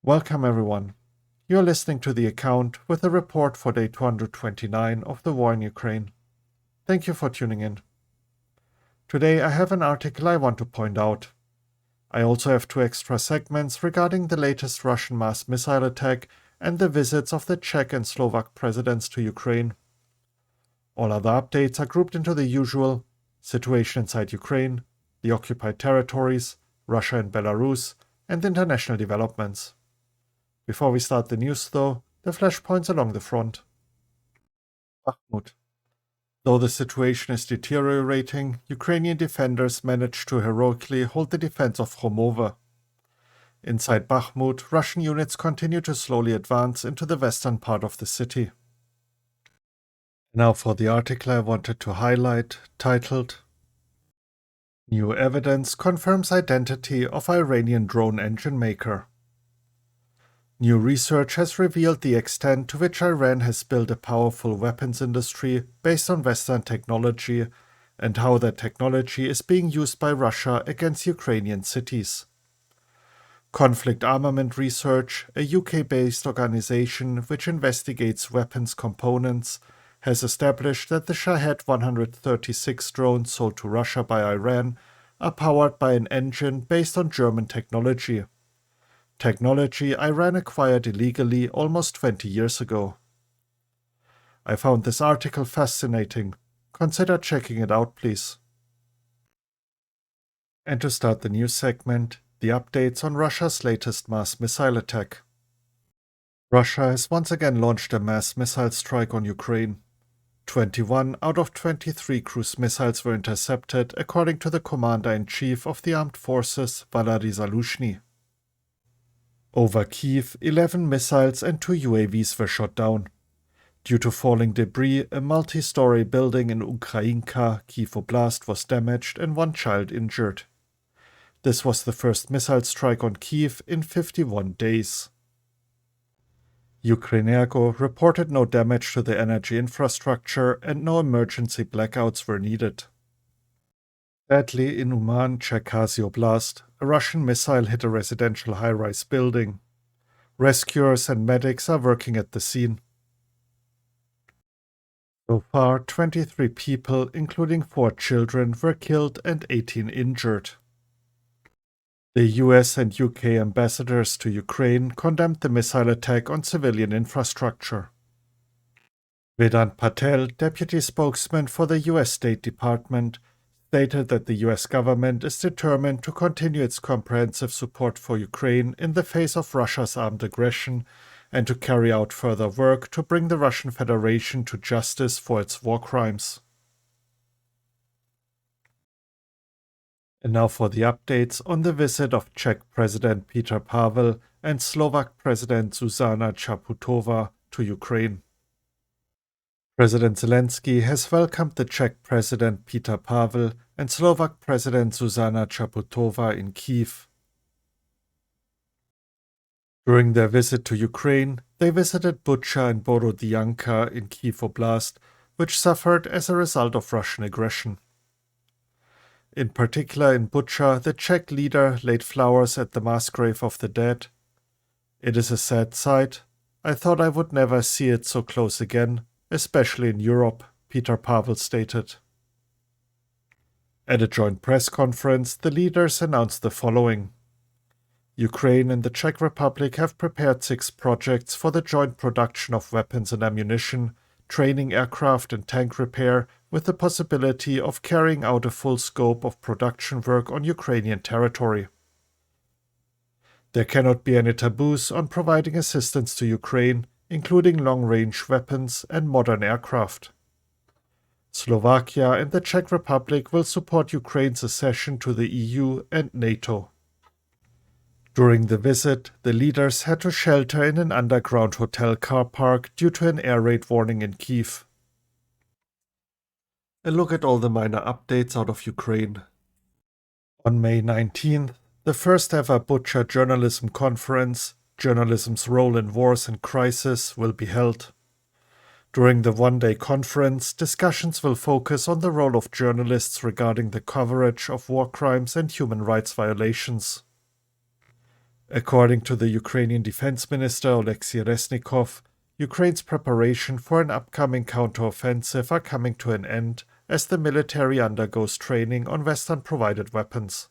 Welcome everyone. You're listening to the account with a report for day 229 of the war in Ukraine. Thank you for tuning in. Today I have an article I want to point out. I also have 2 extra segments regarding the latest Russian mass missile attack and the visits of the Czech and Slovak presidents to Ukraine. All other updates are grouped into the usual: situation inside Ukraine, the occupied territories, Russia and Belarus, and international developments. Before we start the news though, the flashpoints along the front. Bakhmut. Though the situation is deteriorating, Ukrainian defenders managed to heroically hold the defense of Homovo. Inside Bakhmut, Russian units continue to slowly advance into the western part of the city. Now for the article I wanted to highlight, titled New Evidence Confirms Identity of Iranian Drone Engine Maker. New research has revealed the extent to which Iran has built a powerful weapons industry based on Western technology and how that technology is being used by Russia against Ukrainian cities. Conflict Armament Research, a UK-based organization which investigates weapons components, has established that the Shahed 136 drones sold to Russia by Iran are powered by an engine based on German technology. Technology Iran acquired illegally almost 20 years ago. I found this article fascinating. Consider checking it out, please. And to start the news segment, the updates on Russia's latest mass missile attack. Russia has once again launched a mass missile strike on Ukraine. 21 out of 23 cruise missiles were intercepted, according to the Commander-in-Chief of the Armed Forces, Valery Zaluzhny. Over Kyiv, 11 missiles and 2 UAVs were shot down. Due to falling debris, a multi-story building in Ukrainka, Kyiv Oblast, was damaged and 1 child injured. This was the first missile strike on Kyiv in 51 days. Ukreinergo reported no damage to the energy infrastructure and no emergency blackouts were needed. Sadly, in Uman, Czech Oblast, a Russian missile hit a residential high-rise building. Rescuers and medics are working at the scene. So far, 23 people, including 4 children, were killed and 18 injured. The US and UK ambassadors to Ukraine condemned the missile attack on civilian infrastructure. Vedant Patel, deputy spokesman for the US State Department, stated that the US government is determined to continue its comprehensive support for Ukraine in the face of Russia's armed aggression and to carry out further work to bring the Russian Federation to justice for its war crimes. And now for the updates on the visit of Czech President Petr Pavel and Slovak President Zuzana Čaputová to Ukraine. President Zelensky has welcomed the Czech President Petr Pavel and Slovak President Zuzana Čaputová in Kyiv. During their visit to Ukraine, they visited Bucha and Podolyak in Kyiv Oblast, which suffered as a result of Russian aggression. In particular in Bucha, the Czech leader laid flowers at the mass grave of the dead. "It is a sad sight. I thought I would never see it so close again, especially in Europe," Petr Pavel stated. At a joint press conference, the leaders announced the following. Ukraine and the Czech Republic have prepared 6 projects for the joint production of weapons and ammunition, training aircraft and tank repair, with the possibility of carrying out a full scope of production work on Ukrainian territory. There cannot be any taboos on providing assistance to Ukraine, including long-range weapons and modern aircraft. Slovakia and the Czech Republic will support Ukraine's accession to the EU and NATO. During the visit, the leaders had to shelter in an underground hotel car park due to an air raid warning in Kyiv. A look at all the minor updates out of Ukraine. On May 19th, the first ever Bucha Journalism Conference, Journalism's Role in Wars and Crisis, will be held. During the one-day conference, discussions will focus on the role of journalists regarding the coverage of war crimes and human rights violations. According to the Ukrainian Defense Minister Oleksiy Reznikov, Ukraine's preparation for an upcoming counteroffensive are coming to an end as the military undergoes training on Western-provided weapons.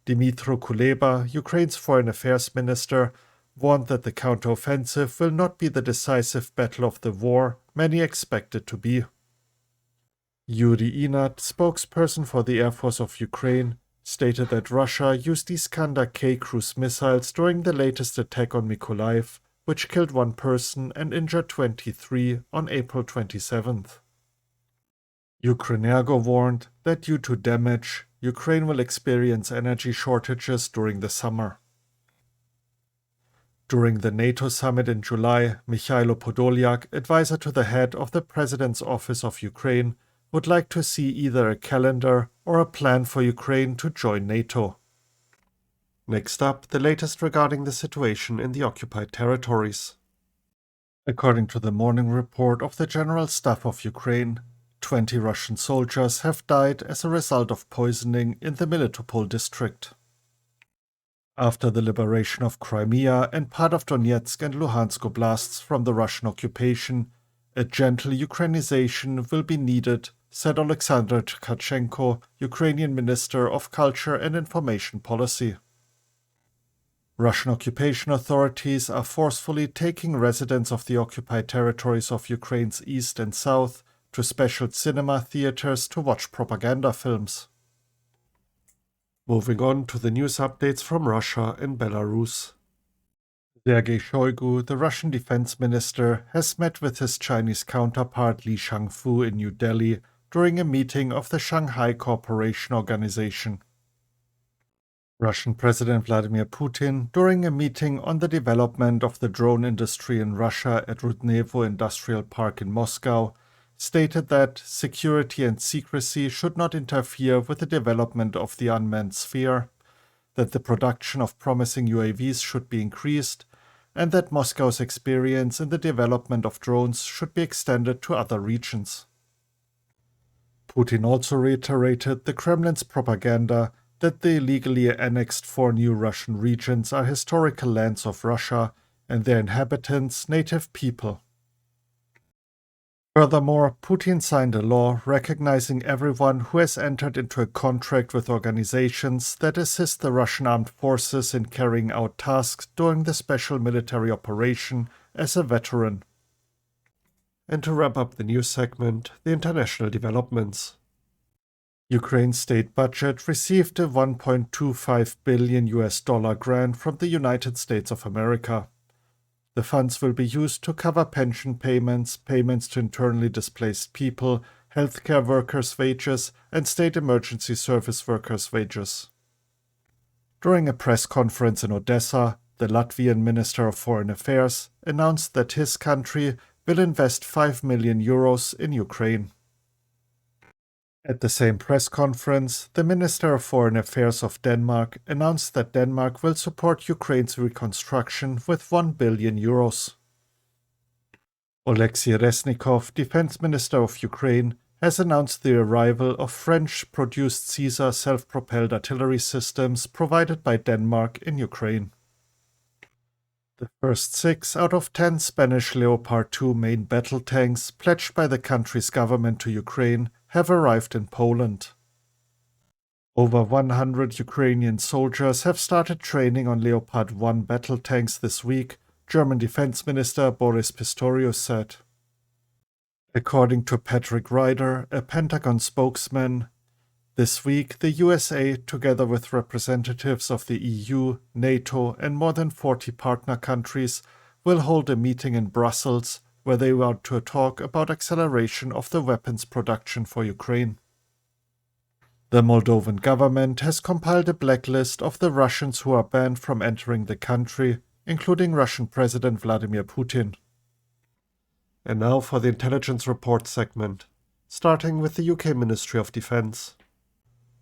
Dmytro Kuleba, Ukraine's foreign affairs minister, warned that the counteroffensive will not be the decisive battle of the war many expect it to be. Yuri Inat, spokesperson for the Air Force of Ukraine, stated that Russia used Iskander K cruise missiles during the latest attack on Mykolaiv, which killed 1 person and injured 23 on April 27th. Ukrainergo warned that due to damage, Ukraine will experience energy shortages during the summer. During the NATO summit in July, Mykolaiv Podolyak, advisor to the head of the President's Office of Ukraine, would like to see either a calendar or a plan for Ukraine to join NATO. Next up, the latest regarding the situation in the occupied territories. According to the morning report of the General Staff of Ukraine, 20 Russian soldiers have died as a result of poisoning in the Melitopol district. After the liberation of Crimea and part of Donetsk and Luhansk oblasts from the Russian occupation, a gentle Ukrainization will be needed, said Alexander Tkachenko, Ukrainian Minister of Culture and Information Policy. Russian occupation authorities are forcefully taking residents of the occupied territories of Ukraine's east and south to special cinema theaters to watch propaganda films. Moving on to the news updates from Russia and Belarus. Sergei Shoigu, the Russian defense minister, has met with his Chinese counterpart Li Shangfu in New Delhi during a meeting of the Shanghai Cooperation Organization. Russian President Vladimir Putin, during a meeting on the development of the drone industry in Russia at Rudnevo Industrial Park in Moscow, stated that security and secrecy should not interfere with the development of the unmanned sphere, that the production of promising UAVs should be increased, and that Moscow's experience in the development of drones should be extended to other regions. Putin also reiterated the Kremlin's propaganda that the illegally annexed 4 new Russian regions are historical lands of Russia and their inhabitants native people. Furthermore, Putin signed a law recognizing everyone who has entered into a contract with organizations that assist the Russian armed forces in carrying out tasks during the special military operation as a veteran. And to wrap up the news segment, the international developments. Ukraine's state budget received a $1.25 billion grant from the United States of America. The funds will be used to cover pension payments, payments to internally displaced people, healthcare workers' wages, and state emergency service workers' wages. During a press conference in Odessa, the Latvian Minister of Foreign Affairs announced that his country will invest €5 million in Ukraine. At the same press conference, the Minister of Foreign Affairs of Denmark announced that Denmark will support Ukraine's reconstruction with €1 billion. Oleksiy Reznikov, Defense Minister of Ukraine, has announced the arrival of French-produced Caesar self-propelled artillery systems provided by Denmark in Ukraine. The first 6 out of 10 Spanish Leopard 2 main battle tanks pledged by the country's government to Ukraine have arrived in Poland. Over 100 Ukrainian soldiers have started training on Leopard 1 battle tanks this week, German Defense Minister Boris Pistorius said. According to Patrick Ryder, a Pentagon spokesman, this week the USA, together with representatives of the EU, NATO, and more than 40 partner countries, will hold a meeting in Brussels where they want to talk about acceleration of the weapons production for Ukraine. The Moldovan government has compiled a blacklist of the Russians who are banned from entering the country, including Russian President Vladimir Putin. And now for the intelligence report segment, starting with the UK Ministry of Defense.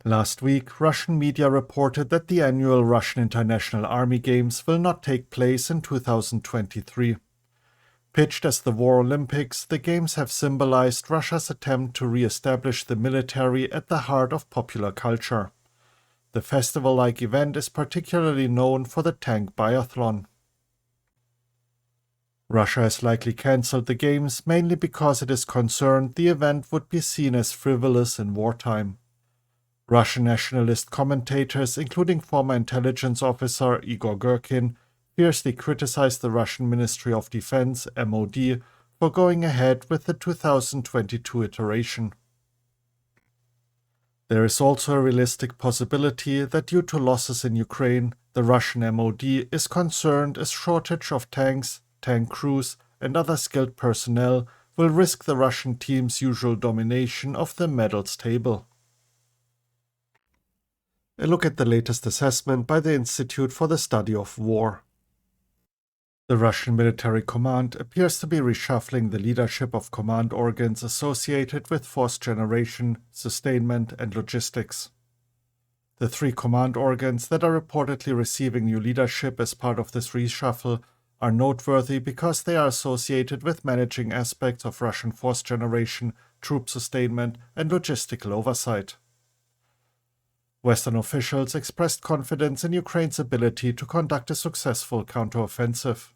Last week, Russian media reported that the annual Russian International Army Games will not take place in 2023. Pitched as the War Olympics, the Games have symbolized Russia's attempt to re-establish the military at the heart of popular culture. The festival-like event is particularly known for the tank biathlon. Russia has likely cancelled the games mainly because it is concerned the event would be seen as frivolous in wartime. Russian nationalist commentators, including former intelligence officer Igor Girkin, fiercely criticized the Russian Ministry of Defense, MOD, for going ahead with the 2022 iteration. There is also a realistic possibility that due to losses in Ukraine, the Russian MOD is concerned a shortage of tanks, tank crews, and other skilled personnel will risk the Russian team's usual domination of the medals table. A look at the latest assessment by the Institute for the Study of War. The Russian military command appears to be reshuffling the leadership of command organs associated with force generation, sustainment, and logistics. The three command organs that are reportedly receiving new leadership as part of this reshuffle are noteworthy because they are associated with managing aspects of Russian force generation, troop sustainment, and logistical oversight. Western officials expressed confidence in Ukraine's ability to conduct a successful counteroffensive.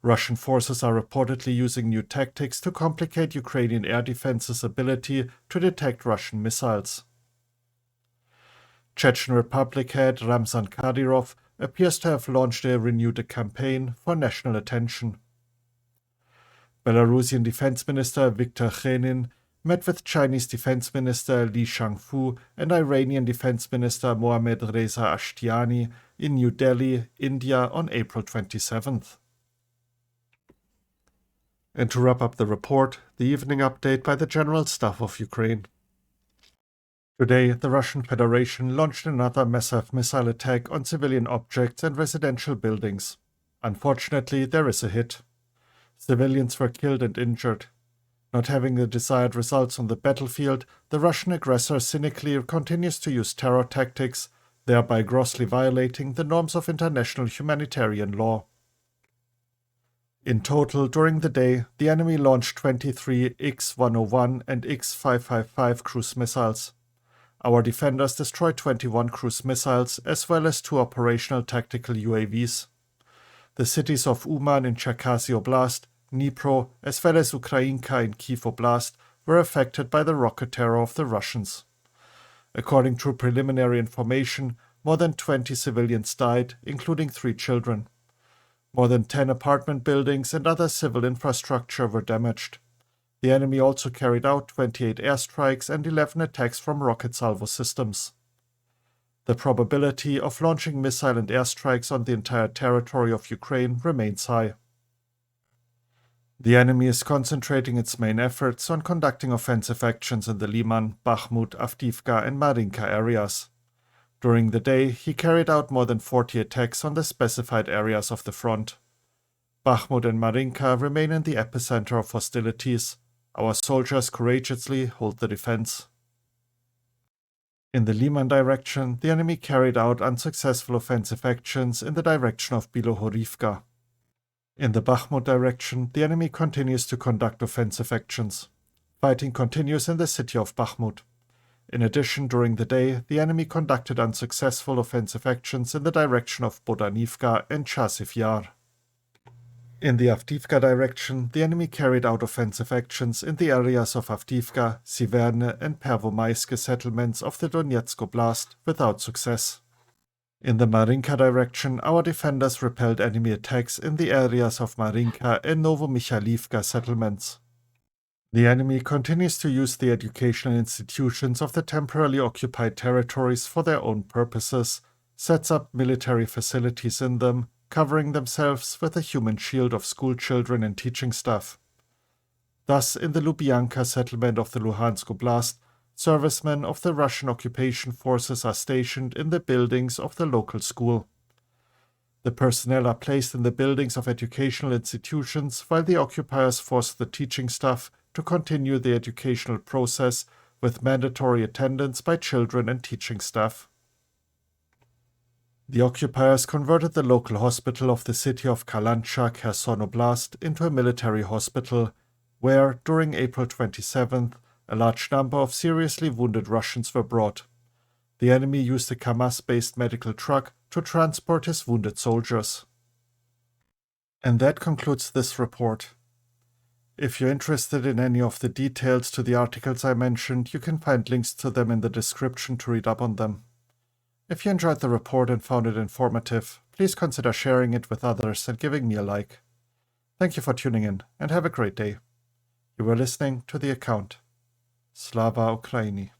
Russian forces are reportedly using new tactics to complicate Ukrainian air defense's ability to detect Russian missiles. Chechen Republic head Ramzan Kadyrov appears to have launched a renewed campaign for national attention. Belarusian Defense Minister Viktor Khenin met with Chinese Defense Minister Li Shangfu and Iranian Defense Minister Mohammad Reza Ashtiani in New Delhi, India on April 27th. And to wrap up the report, the evening update by the General Staff of Ukraine. Today, the Russian Federation launched another massive missile attack on civilian objects and residential buildings. Unfortunately, there is a hit. Civilians were killed and injured. Not having the desired results on the battlefield, the Russian aggressor cynically continues to use terror tactics, thereby grossly violating the norms of international humanitarian law. In total, during the day, the enemy launched 23 X-101 and X-555 cruise missiles. Our defenders destroyed 21 cruise missiles as well as 2 operational tactical UAVs. The cities of Uman in Cherkasy Oblast, Dnipro, as well as Ukrainka in Kiev Oblast were affected by the rocket terror of the Russians. According to preliminary information, more than 20 civilians died, including 3 children. More than 10 apartment buildings and other civil infrastructure were damaged. The enemy also carried out 28 airstrikes and 11 attacks from rocket salvo systems. The probability of launching missile and airstrikes on the entire territory of Ukraine remains high. The enemy is concentrating its main efforts on conducting offensive actions in the Liman, Bakhmut, Avdiivka, and Marinka areas. During the day, he carried out more than 40 attacks on the specified areas of the front. Bakhmut and Marinka remain in the epicenter of hostilities. Our soldiers courageously hold the defense. In the Liman direction, the enemy carried out unsuccessful offensive actions in the direction of Bilohorivka. In the Bakhmut direction, the enemy continues to conduct offensive actions. Fighting continues in the city of Bakhmut. In addition, during the day, the enemy conducted unsuccessful offensive actions in the direction of Bodanivka and Chasiv Yar. In the Avdiivka direction, the enemy carried out offensive actions in the areas of Avdiivka, Siverne, and Pervomaiske settlements of the Donetsk Oblast without success. In the Marinka direction, our defenders repelled enemy attacks in the areas of Marinka and Novomykhailivka settlements. The enemy continues to use the educational institutions of the temporarily occupied territories for their own purposes, sets up military facilities in them, covering themselves with a human shield of school children and teaching staff. Thus, in the Lubyanka settlement of the Luhansk Oblast, servicemen of the Russian occupation forces are stationed in the buildings of the local school. The personnel are placed in the buildings of educational institutions while the occupiers force the teaching staff to continue the educational process with mandatory attendance by children and teaching staff. The occupiers converted the local hospital of the city of Kalancha, Kherson Oblast, into a military hospital, where, during April 27th, a large number of seriously wounded Russians were brought. The enemy used a Kamaz-based medical truck to transport his wounded soldiers. And that concludes this report. If you're interested in any of the details to the articles I mentioned, you can find links to them in the description to read up on them. If you enjoyed the report and found it informative, please consider sharing it with others and giving me a like. Thank you for tuning in, and have a great day. You were listening to The Account. Slava Ukraini.